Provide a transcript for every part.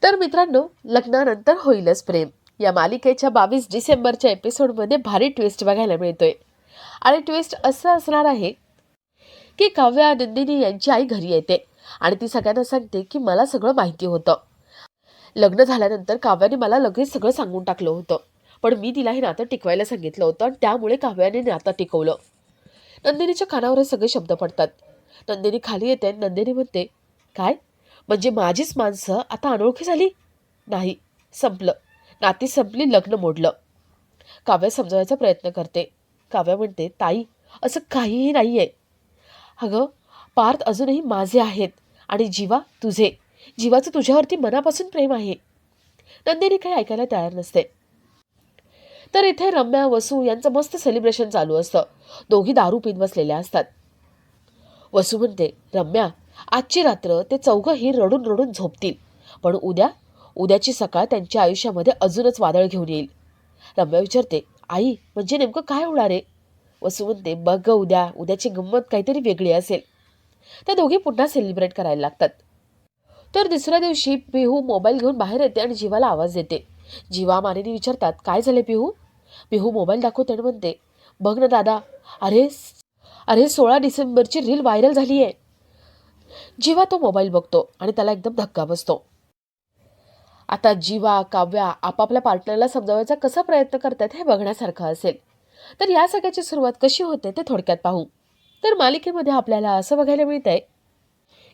तर मित्रांनो, लग्नानंतर होईलच प्रेम या मालिकेच्या 22 डिसेंबरच्या एपिसोडमध्ये भारी ट्विस्ट बघायला मिळतोय. आणि ट्विस्ट असं असणार आहे की काव्या नंदिनी यांची आई घरी येते आणि ती सगळ्यांना सांगते की मला सगळं माहिती होतं. लग्न झाल्यानंतर काव्याने मला लगेच सगळं सांगून टाकलं होतं, पण मी तिला हे नातं टिकवायला सांगितलं होतं आणि त्यामुळे काव्याने नातं टिकवलं. नंदिनीच्या कानावर हे सगळे शब्द पडतात. नंदिनी खाली येते आणि नंदिनी म्हणते, काय म्हणजे माझीच माणसं आता अनोळखी झाली? नाही, संपलं. नाती संपली, लग्न मोडलं. काव्या समजावायचा प्रयत्न करते. काव्या म्हणते, ताई, असं काहीही नाही आहे. अगं, पार्थ अजूनही माझे आहेत आणि जीवा तुझे. जीवाचं तुझ्यावरती मनापासून प्रेम आहे. नंदिनी काही ऐकायला तयार नसते. तर इथे रम्या वसू यांचं मस्त सेलिब्रेशन चालू असतं. दोघी दारू पीत बसलेल्या असतात. वसू म्हणते, रम्या, आजची रात्र ते चौघंही रडून रडून झोपतील, पण उद्याची सकाळ त्यांच्या आयुष्यामध्ये अजूनच वादळ घेऊन येईल. रम्या विचारते, आई, म्हणजे नेमकं काय होणार आहे? वसू म्हणते, बघ ग, उद्याची गंमत काहीतरी वेगळी असेल. त्या दोघी पुन्हा सेलिब्रेट करायला लागतात. तर दुसऱ्या दिवशी पिहू मोबाईल घेऊन बाहेर येते आणि जीवाला आवाज देते. जीवा मानेने विचारतात, काय झाले पिहू? पिहू मोबाईल दाखवते आणि म्हणते, बघ ना दादा, अरे अरे 16 डिसेंबरची रील व्हायरल झाली आहे. जीवा तो मोबाईल बघतो आणि त्याला एकदम धक्का बसतो. आता जीवा, काव्या आपापल्या पार्टनरला समजावायचा कसा प्रयत्न करतात हे बघण्यासारखं असेल. तर या सगळ्याची सुरुवात कशी होते ते थोडक्यात पाहू. तर मालिकेमध्ये आपल्याला असं बघायला मिळतंय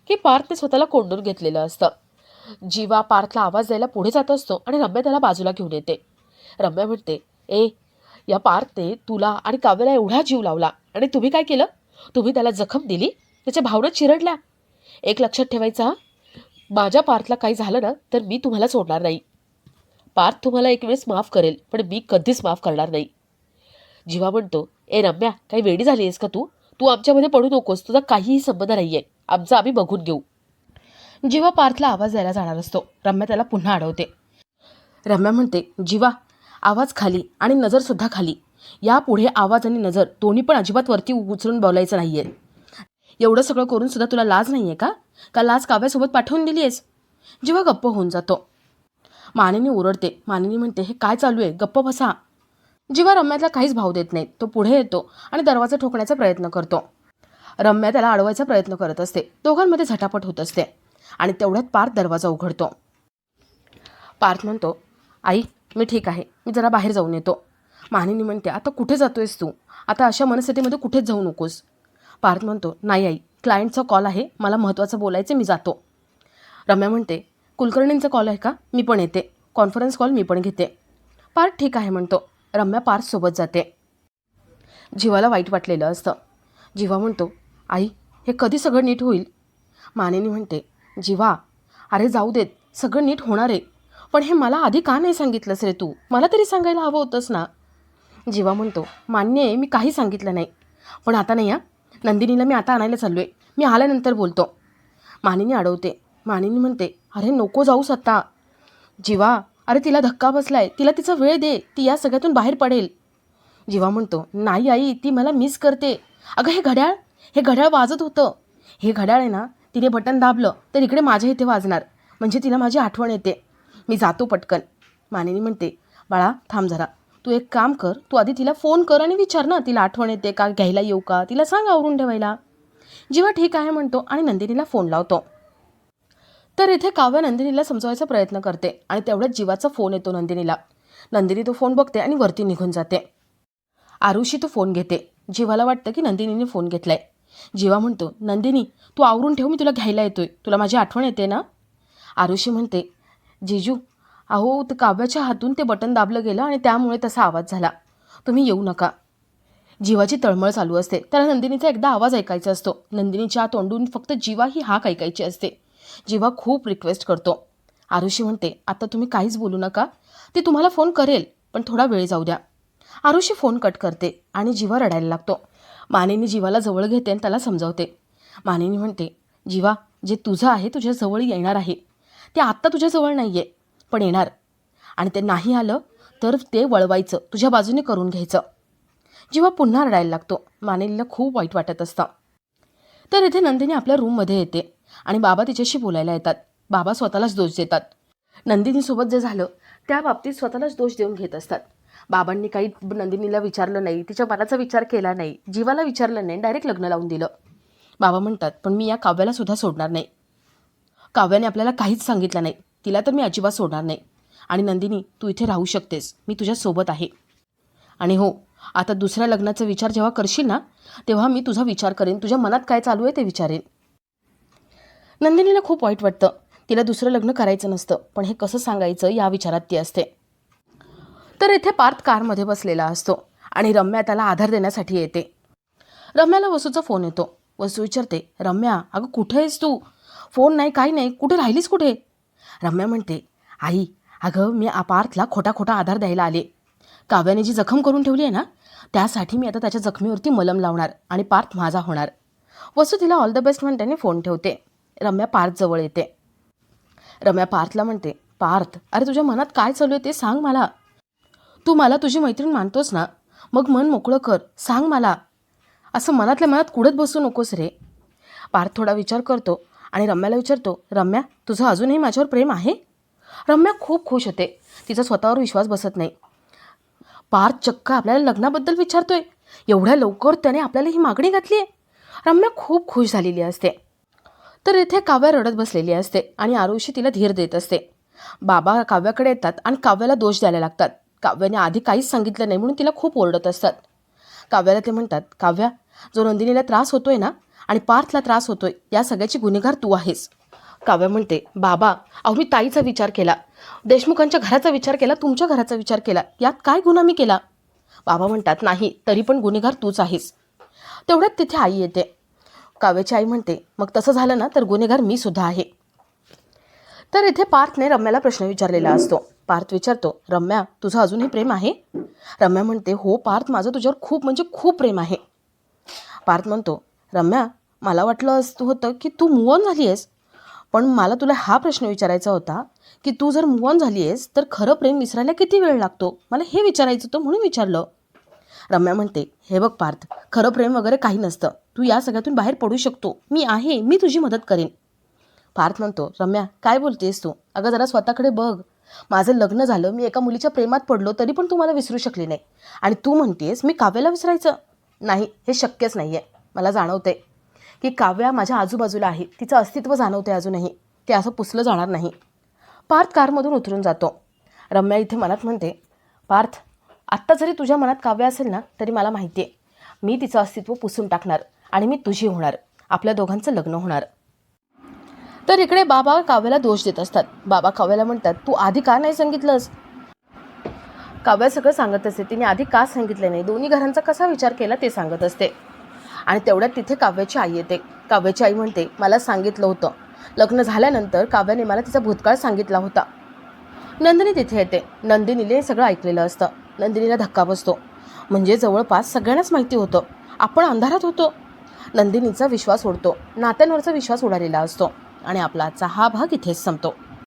की पार्थने स्वतःला कोंडून घेतलेलं असतं. जीवा पार्थला आवाज द्यायला पुढे जात असतो आणि रम्या त्याला बाजूला घेऊन येते. रम्या म्हणते, या पार्थने तुला आणि काव्याला एवढा जीव लावला आणि तुम्ही काय केलं? तुम्ही त्याला जखम दिली, त्याच्या भावना चिरडल्या. एक लक्षात ठेवायचं हा, माझ्या पार्थला काही झालं ना तर मी तुम्हाला सोडणार नाही. पार्थ तुम्हाला एक वेळेस माफ करेल, पण मी कधीच माफ करणार नाही. जीवा म्हणतो, रम्या, काही वेडी झाली आहेस का तू? तू आमच्यामध्ये पडू नकोस, तुझा काहीही संबंध नाहीये. आमचं आम्ही बघून घेऊ. जीवा पार्थला आवाज द्यायला जाणार असतो. रम्या त्याला पुन्हा अडवते. रम्या म्हणते, जीवा, आवाज खाली आणि नजरसुद्धा खाली. यापुढे आवाज आणि नजर दोन्ही पण अजिबात वरती उचलून बोलायचं नाहीये. एवढं सगळं करून सुद्धा तुला लाज नाहीये का? का लाज काव्यासोबत पाठवून दिली आहेस? जीवा गप्प होऊन जातो. मानिनी ओरडते. मानिनी म्हणते, हे काय चालू आहे? गप्प बसा. जीवा रम्याला काहीच भाव देत नाही. तो पुढे येतो आणि दरवाजा ठोकण्याचा प्रयत्न करतो. रम्या त्याला अडवायचा प्रयत्न करत असते. दोघांमध्ये झटापट होत असते आणि तेवढ्यात पार्थ दरवाजा उघडतो. पार्थ म्हणतो, आई, मी ठीक आहे, मी जरा बाहेर जाऊन येतो. मानिनी म्हणते, आता कुठे जातोयस तू? आता अशा मनस्थितीमध्ये कुठेच जाऊ नकोस. पार्थ म्हणतो, नाही आई, क्लायंटचा कॉल आहे, मला महत्त्वाचं बोलायचं, मी जातो. रम्या म्हणते, कुलकर्णींचा कॉल आहे का? मी पण येते. कॉन्फरन्स कॉल मी पण घेते. पार्थ ठीक आहे म्हणतो. रम्या पार्थसोबत जाते. जीवाला वाईट वाटलेलं असतं. जीवा म्हणतो, आई, हे कधी सगळं नीट होईल? मानिनी म्हणते, जीवा, अरे जाऊ देत, सगळं नीट होणार आहे, पण हे मला आधी का नाही सांगितलंस रे तू? मला तरी सांगायला हवं होतंस ना. जीवा म्हणतो, मान्य आहे, मी काही सांगितलं नाही, पण आता नाही हा. नंदिनीला मी आता आणायला चाललो आहे, मी आल्यानंतर बोलतो. मानिनी अडवते. मानिनी म्हणते, अरे नको जाऊस आता. जीवा, अरे तिला धक्का बसलाय, तिला तिचा वेळ दे, ती या सगळ्यातून बाहेर पडेल. जीवा म्हणतो, नाही आई, ती मला मिस करते. अगं हे घड्याळ वाजत होतं. हे घड्याळ आहे ना, तिने बटन दाबलं तर इकडे माझ्या इथे वाजणार, म्हणजे तिला माझी आठवण येते. मी जातो पटकन. मानिनी म्हणते, बाळा थांब जरा, तू एक काम कर, तू आधी तिला फोन कर आणि विचार ना, तिला आठवण येते का, घ्यायला येऊ का, तिला सांग आवरून ठेवायला. जीवा ठीक आहे म्हणतो आणि नंदिनीला फोन लावतो. तर इथे काव्या नंदिनीला समजवायचा प्रयत्न करते आणि तेवढ्याच जीवाचा फोन येतो नंदिनीला. नंदिनी तो फोन बघते आणि वरती निघून जाते. आरुषी तो फोन घेते. जीवाला वाटतं की नंदिनीने फोन घेतलाय. जीवा म्हणतो, नंदिनी, तू आवरून ठेव, मी तुला घ्यायला येतोय, तुला माझी आठवण येते ना. आरुषी म्हणते, जीजू, अहो ते काव्याच्या हातून ते बटन दाबलं गेलं आणि त्यामुळे तसा आवाज झाला, तुम्ही येऊ नका. जीवाची तळमळ चालू असते. त्याला नंदिनीचा एकदा आवाज ऐकायचा असतो. नंदिनीच्या तोंडून फक्त जीवा ही हाक ऐकायची असते. जीवा खूप रिक्वेस्ट करतो. आरुषी म्हणते, आता तुम्ही काहीच बोलू नका, ती तुम्हाला फोन करेल, पण थोडा वेळ जाऊ द्या. आरुषी फोन कट करते आणि जीवा रडायला लागतो. मानिनी जीवाला जवळ घेते आणि त्याला समजावते. मानिनी म्हणते, जीवा, जे तुझं आहे तुझ्या जवळ येणार आहे, ते आत्ता तुझ्या जवळ नाही आहे, पण येणार, आणि ते नाही आलं तर ते वळवायचं, तुझ्या बाजूने करून घ्यायचं. जीवा पुन्हा रडायला लागतो. मानिनीला खूप वाईट वाटत असतं. तर इथे नंदिनी आपल्या रूममध्ये येते आणि बाबा तिच्याशी बोलायला येतात. बाबा स्वतःलाच दोष देतात. नंदिनीसोबत जे झालं त्या बाबतीत स्वतःलाच दोष देऊन घेत असतात. बाबांनी काही नंदिनीला विचारलं नाही, तिच्या मनाचा विचार केला नाही, जीवाला विचारलं नाही, डायरेक्ट लग्न लावून दिलं. बाबा म्हणतात, पण मी या काव्याला सुद्धा सोडणार नाही. काव्याने आपल्याला काहीच सांगितलं नाही, तिला तर मी अजिबात सोडणार नाही. आणि नंदिनी, तू इथे राहू शकतेस, मी तुझ्यासोबत आहे. आणि हो, आता दुसऱ्या लग्नाचा विचार जेव्हा करशील ना, तेव्हा मी तुझा विचार करेन, तुझ्या मनात काय चालू आहे ते विचारेन. नंदिनीला खूप वाईट वाटतं. तिला दुसरं लग्न करायचं नसतं, पण हे कसं सांगायचं या विचारात ती असते. तर इथे पार्थ कारमध्ये बसलेला असतो आणि रम्या त्याला आधार देण्यासाठी येते. रम्याला वसूचा फोन येतो. वसू विचारते, रम्या अगं कुठे आहेस तू? फोन नाही, काही नाही, कुठे राहिलीस कुठे? रम्या म्हणते, आई अगं मी पार्थला खोटा खोटा आधार द्यायला आले. काव्याने जी जखम करून ठेवली आहे ना, त्यासाठी मी आता त्याच्या जखमीवरती मलम लावणार आणि पार्थ माझा होणार. वसू तिला ऑल द बेस्ट म्हणताने फोन ठेवते. रम्या पार्थ जवळ येते. रम्या पार्थला म्हणते, पार्थ अरे तुझ्या मनात काय चालू आहे ते सांग मला. तू मला तुझी मैत्रीण मानतोस ना, मग मन मोकळं कर, सांग मला. असं मनातल्या मनात कुडत बसू नकोस रे. पार्थ थोडा विचार करतो आणि रम्याला विचारतो, रम्या तुझं अजूनही माझ्यावर प्रेम आहे? रम्या खूप खुश होते. तिचा स्वतःवर विश्वास बसत नाही. पार्थ चक्क आपल्याला लग्नाबद्दल विचारतोय. एवढ्या लवकर त्याने आपल्याला ही मागणी घातली आहे. रम्या खूप खुश झालेली असते. तर इथे काव्या रडत बसलेली असते आणि आरुषी तिला धीर देत असते. बाबा काव्याकडे येतात आणि काव्याला दोष द्यायला लागतात. काव्याने आधी काहीच सांगितलं नाही म्हणून तिला खूप ओरडत असतात. काव्याला ते म्हणतात, काव्या जो नंदिनीला त्रास होतोय ना आणि पार्थला त्रास होतोय, या सगळ्याची गुन्हेगार तू आहेस. काव्या म्हणते, बाबा अहो मी ताईचा विचार केला, देशमुखांच्या घराचा विचार केला, तुमच्या घराचा विचार केला, यात काय गुन्हा मी केला? बाबा म्हणतात, नाही तरी पण गुन्हेगार तूच आहेस. तेवढ्यात तिथे आई येते. काव्याची आई म्हणते, मग तसं झालं ना तर गुन्हेगार मी सुद्धा आहे. तर इथे पार्थने रम्याला प्रश्न विचारलेला असतो. पार्थ विचारतो, रम्या तुझं अजूनही प्रेम आहे? रम्या म्हणते, हो पार्थ माझं तुझ्यावर खूप म्हणजे खूप प्रेम आहे. पार्थ म्हणतो, रम्या मला वाटलं असं होतं की तू मूव ऑन झाली आहेस, पण मला तुला हा प्रश्न विचारायचा होता की तू जर मूव ऑन झाली आहेस तर खरं प्रेम विसरायला किती वेळ लागतो, मला हे विचारायचं होतं म्हणून विचारलं. रम्या म्हणते, हे बघ पार्थ, खरं प्रेम वगैरे काही नसतं, तू या सगळ्यातून बाहेर पडू शकतो, मी आहे, मी तुझी मदत करेन. पार्थ म्हणतो, रम्या काय बोलतेस तू? अगं जरा स्वतःकडे बघ. माझं लग्न झालं, मी एका मुलीच्या प्रेमात पडलो तरी पण तू मला विसरू शकली नाही, आणि तू म्हणतेस मी काव्याला विसरायचं? नाही, हे शक्यच नाही आहे. मला जाणवते की काव्या माझ्या आजूबाजूला आहे, तिचं अस्तित्व जाणवते अजूनही, ते असं पुसलं जाणार नाही. पार्थ कारमधून उतरून जातो. रम्या इथे मनात म्हणते, पार्थ आत्ता जरी तुझ्या मनात काव्य असेल ना तरी मला माहिती आहे, मी तिचं अस्तित्व पुसून टाकणार आणि मी तुझी होणार, आपल्या दोघांचं लग्न होणार. तर इकडे बाबा काव्याला दोष देत असतात. बाबा काव्याला म्हणतात, तू आधी का नाही सांगितलंस? काव्या सगळं सांगत असते, तिने आधी का सांगितलं नाही, दोन्ही घरांचा कसा विचार केला ते सांगत असते. आणि तेवढ्यात तिथे काव्याची आई येते. काव्याची आई म्हणते, मला सांगितलं होतं, लग्न झाल्यानंतर काव्याने मला तिचा भूतकाळ सांगितला होता. नंदिनी तिथे येते. नंदिनीने सगळं ऐकलेलं असतं. नंदिनीला धक्का बसतो. म्हणजे जवळपास सगळ्यांनाच माहिती होतं, आपण अंधारात होतो. नंदिनीचा विश्वास उडतो, नात्यांवरचा विश्वास उडालेला असतो. आणि आपला आजचा हा भाग इथेच संपतो.